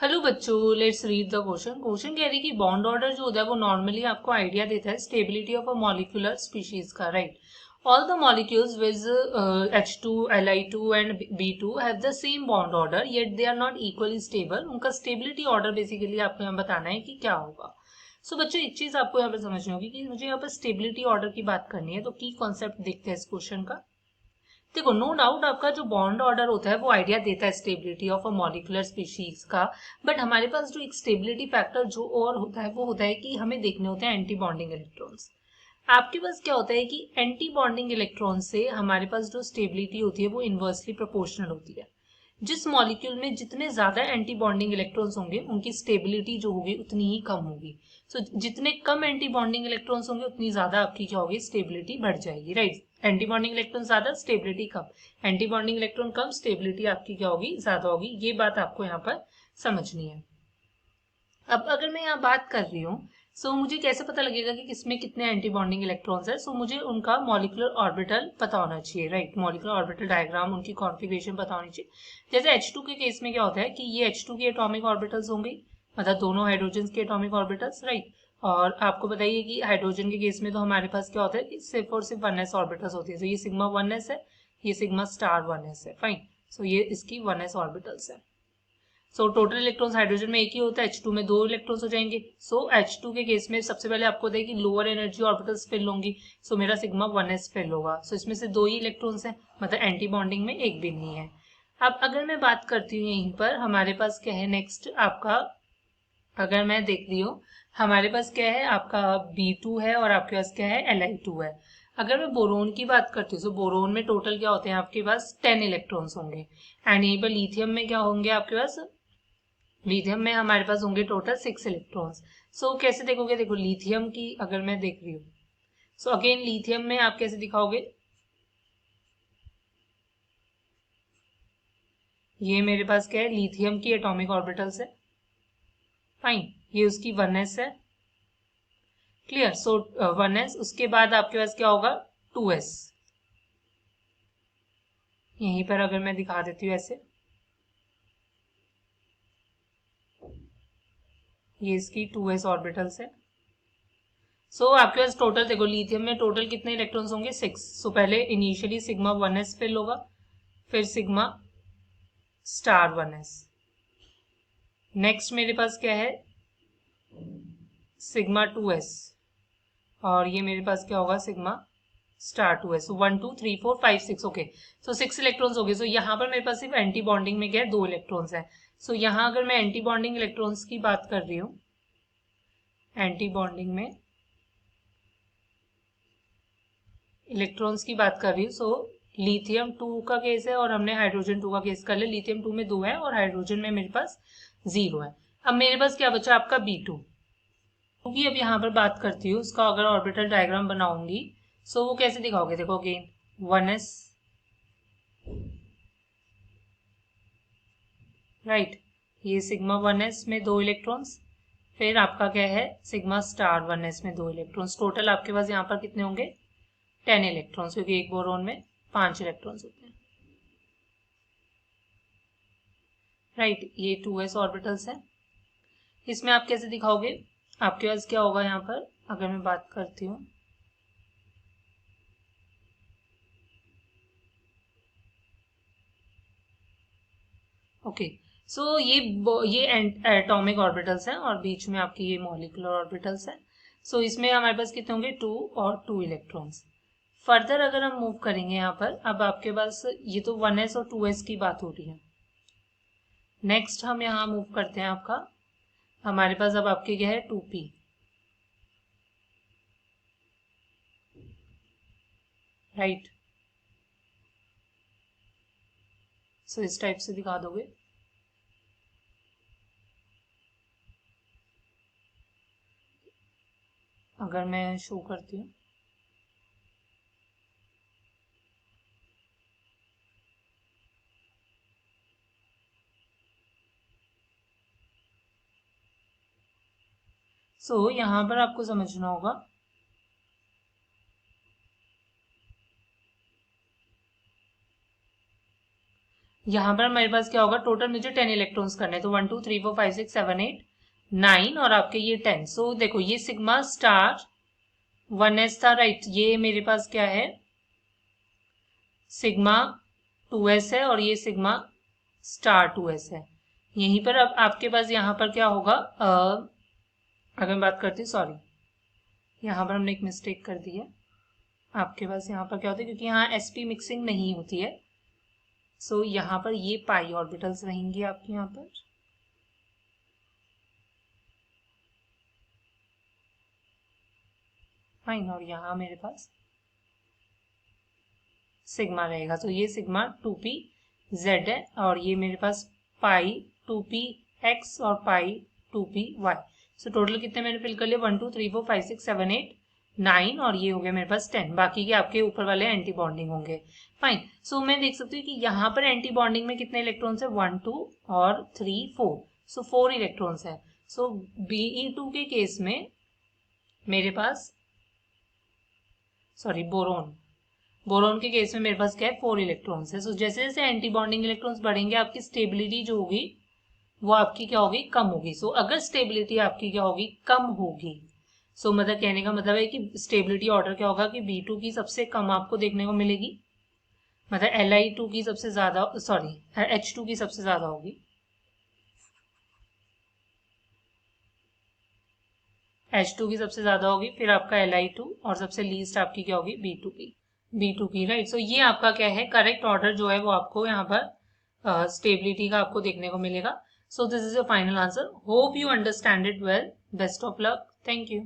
Hello बच्चों, let's read the question. Question कह रही है कि बॉन्ड ऑर्डर जो होता है वो नॉर्मली आपको आइडिया देता है stability of a molecular species का, right. All the molecules with H2 Li2 and B2 have the same bond order yet they are not equally stable. उनका स्टेबिलिटी ऑर्डर बेसिकली आपको यहाँ बताना है कि क्या होगा। सो बच्चों, एक चीज आपको यहाँ पे समझनी होगी कि मुझे यहाँ पर स्टेबिलिटी ऑर्डर की बात करनी है, तो की कॉन्सेप्ट देखते हैं इस क्वेश्चन का। देखो, नो डाउट आपका जो बॉन्ड ऑर्डर होता है वो आइडिया देता है stability of a molecular species का। बट हमारे पास जो एक स्टेबिलिटी फैक्टर जो और होता है वो होता है कि हमें देखने होते हैं एंटी बॉन्डिंग इलेक्ट्रॉन्स। आपके पास क्या होता है कि एंटी बॉन्डिंग इलेक्ट्रॉन से हमारे पास जो स्टेबिलिटी होती है वो इनवर्सली प्रोपोर्शनल होती है। जिस मॉलिक्यूल में जितने ज्यादा एंटी बॉन्डिंग इलेक्ट्रॉन्स होंगे उनकी स्टेबिलिटी जो होगी उतनी ही कम होगी। सो जितने कम एंटी बॉन्डिंग इलेक्ट्रॉन्स होंगे उतनी ज्यादा आपकी क्या होगी, स्टेबिलिटी बढ़ जाएगी, राइट। एंटी बॉन्डिंग इलेक्ट्रॉन ज्यादा, स्टेबिलिटी कम। एंटी बॉन्डिंग इलेक्ट्रॉन कम, स्टेबिलिटी आपकी क्या होगी, ज्यादा होगी। ये बात आपको यहाँ पर समझनी है। अब अगर मैं यहाँ बात कर रही हूँ, सो मुझे कैसे पता लगेगा कि किसमें कितने एंटी बॉन्डिंग इलेक्ट्रॉन्स है। सो मुझे उनका मॉलिक्यूलर ऑर्बिटल पता होना चाहिए, राइट। मॉलिक्यूलर ऑर्बिटल डायग्राम, उनकी कॉन्फ़िगरेशन पता होनी चाहिए। जैसे H2 के केस में क्या होता है कि ये H2 की एटॉमिक ऑर्बिटल्स होंगी, मतलब दोनों हाइड्रोजन के एटॉमिक ऑर्बिटल्स, राइट। और आपको बताइए कि हाइड्रोजन के केस में तो हमारे पास क्या होता है कि सिर्फ और सिर्फ 1s ऑर्बिटल्स होती है। तो ये सिग्मा 1s है, ये सिग्मा स्टार 1s है, फाइन। सो ये इसकी 1s ऑर्बिटल्स है। सो टोटल इलेक्ट्रॉन्स हाइड्रोजन में एक ही होता है, H2 में 2 इलेक्ट्रॉन्स हो जाएंगे। सो H2 के केस में सबसे पहले आपको बताइए कि लोअर एनर्जी ऑर्बिटल्स फिल होंगी। सो मेरा सिग्मा 1s फिल होगा। सो इसमें से 2 ही इलेक्ट्रॉन्स हैं, मतलब एंटी बॉन्डिंग में एक भी नहीं है। अब अगर मैं बात करती हूँ यहीं पर हमारे पास क्या है नेक्स्ट आपका, अगर मैं देख रही हूँ हमारे पास क्या है, आपका B2 है और आपके पास क्या है, Li2 है। अगर मैं बोरोन की बात करती हूँ तो बोरोन में टोटल क्या होते हैं, आपके पास 10 इलेक्ट्रॉन्स होंगे। एंड यहीं पर लिथियम में क्या होंगे आपके पास, लिथियम में हमारे पास होंगे टोटल 6 इलेक्ट्रॉन्स। सो कैसे देखोगे, देखो लिथियम की अगर मैं देख रही हूँ, सो अगेन लिथियम में आप कैसे दिखाओगे, ये मेरे पास क्या है, लिथियम की एटॉमिक ऑर्बिटल्स है, फाइन। ये उसकी 1s है, क्लियर। सो 1s, उसके बाद आपके पास क्या होगा, 2s। यहीं पर अगर मैं दिखा देती हूँ ऐसे, ये इसकी 2s ऑर्बिटल्स है। सो आपके पास टोटल देखो, लिथियम में टोटल कितने इलेक्ट्रॉन्स होंगे, 6। सो पहले इनिशियली सिग्मा 1s फिल होगा, फिर सिग्मा स्टार 1s। नेक्स्ट मेरे पास क्या है, सिग्मा 2s। और ये मेरे पास क्या होगा, सिग्मा स्टार 2s। 1 2 3 4 5 6, ओके। सो 6 इलेक्ट्रॉन्स हो गए। सो यहाँ पर मेरे पास सिर्फ एंटी बॉन्डिंग में क्या है, 2 इलेक्ट्रॉन्स है। सो यहाँ अगर मैं एंटी बॉन्डिंग इलेक्ट्रॉन्स की बात कर रही हूँ, एंटी बॉन्डिंग में इलेक्ट्रॉन्स की बात कर रही हूँ, सो लिथियम 2 का केस है और हमने हाइड्रोजन 2 का केस कर लिया। लिथियम 2 में 2 है और हाइड्रोजन में मेरे पास 0 है। अब मेरे पास क्या बचा, आपका B2। क्योंकि अब यहाँ पर बात करती हूँ उसका, अगर ऑर्बिटल डायग्राम बनाऊंगी, सो वो कैसे दिखाओगे, देखो अगेन 1s, राइट। ये सिग्मा 1s में 2 इलेक्ट्रॉन्स, फिर आपका क्या है, सिग्मा स्टार 1s में 2 इलेक्ट्रॉन्स। टोटल आपके पास यहाँ पर कितने होंगे, 10 इलेक्ट्रॉन्स, क्योंकि एक बोरोन में 5 इलेक्ट्रॉन्स होते हैं, राइट। ये 2s ऑर्बिटल्स है। इसमें आप कैसे दिखाओगे, आपके पास क्या होगा यहाँ पर, अगर मैं बात करती हूँ, ओके। सो ये एटॉमिक ऑर्बिटल्स हैं और बीच में आपकी ये मॉलिक्यूलर ऑर्बिटल्स हैं। सो इसमें हमारे पास कितने होंगे, 2 और 2 इलेक्ट्रॉन्स। फर्दर अगर हम मूव करेंगे यहाँ पर, अब आपके पास ये तो 1s और 2s की बात हो रही है। नेक्स्ट हम यहाँ मूव करते हैं, आपका हमारे पास अब आपके क्या है, 2p, राइट। सो इस टाइप से दिखा दोगे। अगर मैं शो करती हूँ, सो यहाँ पर आपको समझना होगा, यहाँ पर मेरे पास क्या होगा, टोटल मुझे 10 इलेक्ट्रॉन्स करने, तो 1 2 3 4 5 6 7 8 9 और आपके ये 10। सो देखो ये सिग्मा स्टार 1s था, राइट। ये मेरे पास क्या है, सिग्मा 2s है और ये सिग्मा स्टार 2s है। यहीं पर अब आपके पास यहाँ पर क्या होगा, अगर मैं बात करती हूँ, सॉरी यहाँ पर हमने एक मिस्टेक कर दी है। आपके पास यहाँ पर क्या होता है, क्योंकि यहाँ sp मिक्सिंग नहीं होती है, सो यहाँ पर ये पाई ऑर्बिटल्स रहेंगी आपके यहाँ पर। फाइन, और यहाँ मेरे पास सिग्मा रहेगा, तो ये सिग्मा 2p z है और ये मेरे पास पाई 2p x और पाई 2py। सो टोटल कितने मैंने फिल कर लिए, 1 2 3 4 5 6 7 8 9 और ये हो गया मेरे पास 10। बाकी के आपके ऊपर वाले एंटी बॉन्डिंग होंगे। फाइन, सो मैं देख सकती हूँ कि यहाँ पर एंटी बॉन्डिंग में कितने इलेक्ट्रॉन्स है, 1 2 और 3 4, सो 4 इलेक्ट्रॉन्स है। सो Be2 के केस में मेरे पास, सॉरी बोरोन के केस में मेरे पास क्या है, 4 इलेक्ट्रॉन्स है। सो जैसे जैसे एंटी बॉन्डिंग इलेक्ट्रॉन्स बढ़ेंगे आपकी स्टेबिलिटी जो होगी वो आपकी क्या होगी, कम होगी। सो अगर स्टेबिलिटी आपकी क्या होगी, कम होगी, सो मतलब कहने का मतलब है कि स्टेबिलिटी ऑर्डर क्या होगा कि B2 की सबसे कम आपको देखने को मिलेगी, मतलब Li2 की सबसे ज्यादा, सॉरी H2 की सबसे ज्यादा होगी, H2 की सबसे ज्यादा होगी, फिर आपका Li2 और सबसे लीस्ट आपकी क्या होगी, B2 की, राइट। सो ये आपका क्या है, करेक्ट ऑर्डर जो है वो आपको यहाँ पर स्टेबिलिटी का आपको देखने को मिलेगा। So this is your final answer. Hope you understand it well. Best of luck. Thank you.